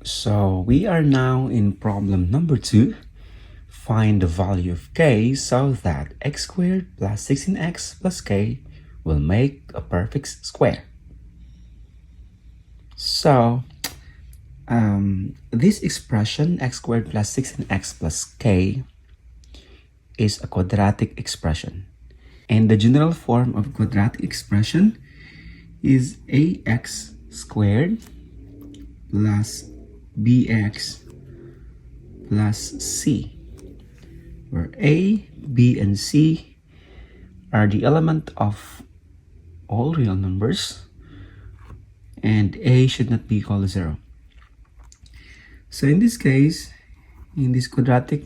So we are now in problem number 2. Find the value of k so that x squared plus 16x plus k will make a perfect square. So this expression x squared plus 16x plus k is a quadratic expression. And the general form of quadratic expression is ax squared plus bx plus c, where a, b, and c are the element of all real numbers, and a should not be equal to 0. So in this case, in this quadratic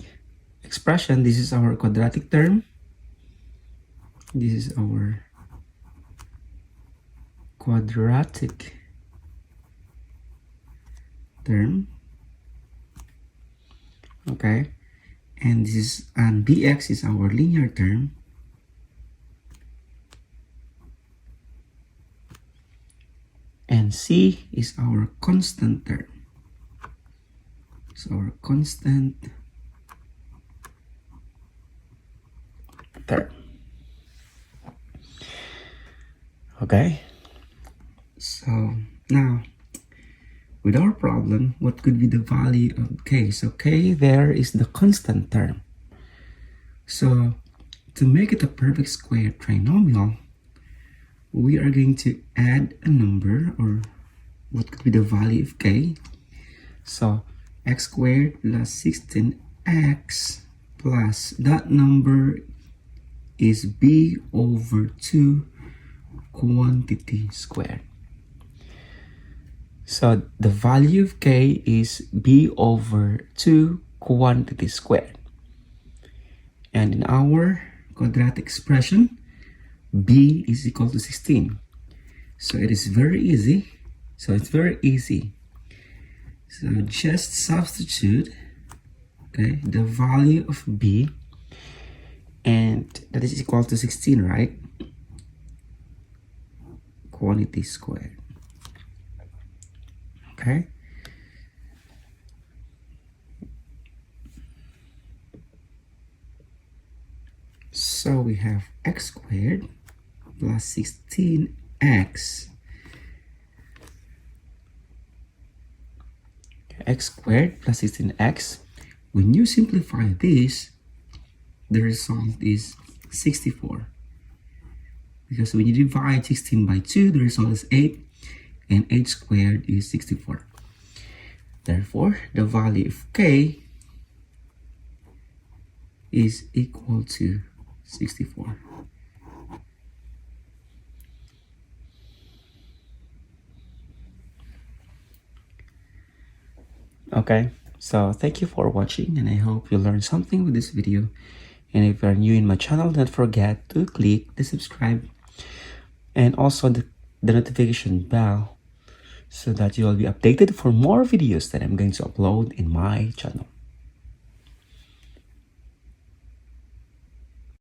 expression, this is our quadratic term. This is our quadratic term. Okay, and bx is our linear term. And c is our constant term. So our constant term. Okay, so now with our problem, what could be the value of k? So k there is the constant term. So to make it a perfect square trinomial, we are going to add a number, or what could be the value of k. So x squared plus 16x plus that number is b over 2 quantity squared. So the value of k is b over 2 quantity squared. And in our quadratic expression, b is equal to 16. So it is very easy. So just substitute, okay, the value of b, and that is equal to 16, right? Quantity squared. Okay. So we have x squared plus 16x. X squared plus 16x. When you simplify this, the result is 64. Because when you divide 16 by 2, the result is 8. And 8 squared is 64. Therefore, the value of k is equal to 64. Okay, so thank you for watching, and I hope you learned something with this video. And if you are new in my channel, don't forget to click the subscribe and also the notification bell, so that you will be updated for more videos that I'm going to upload in my channel.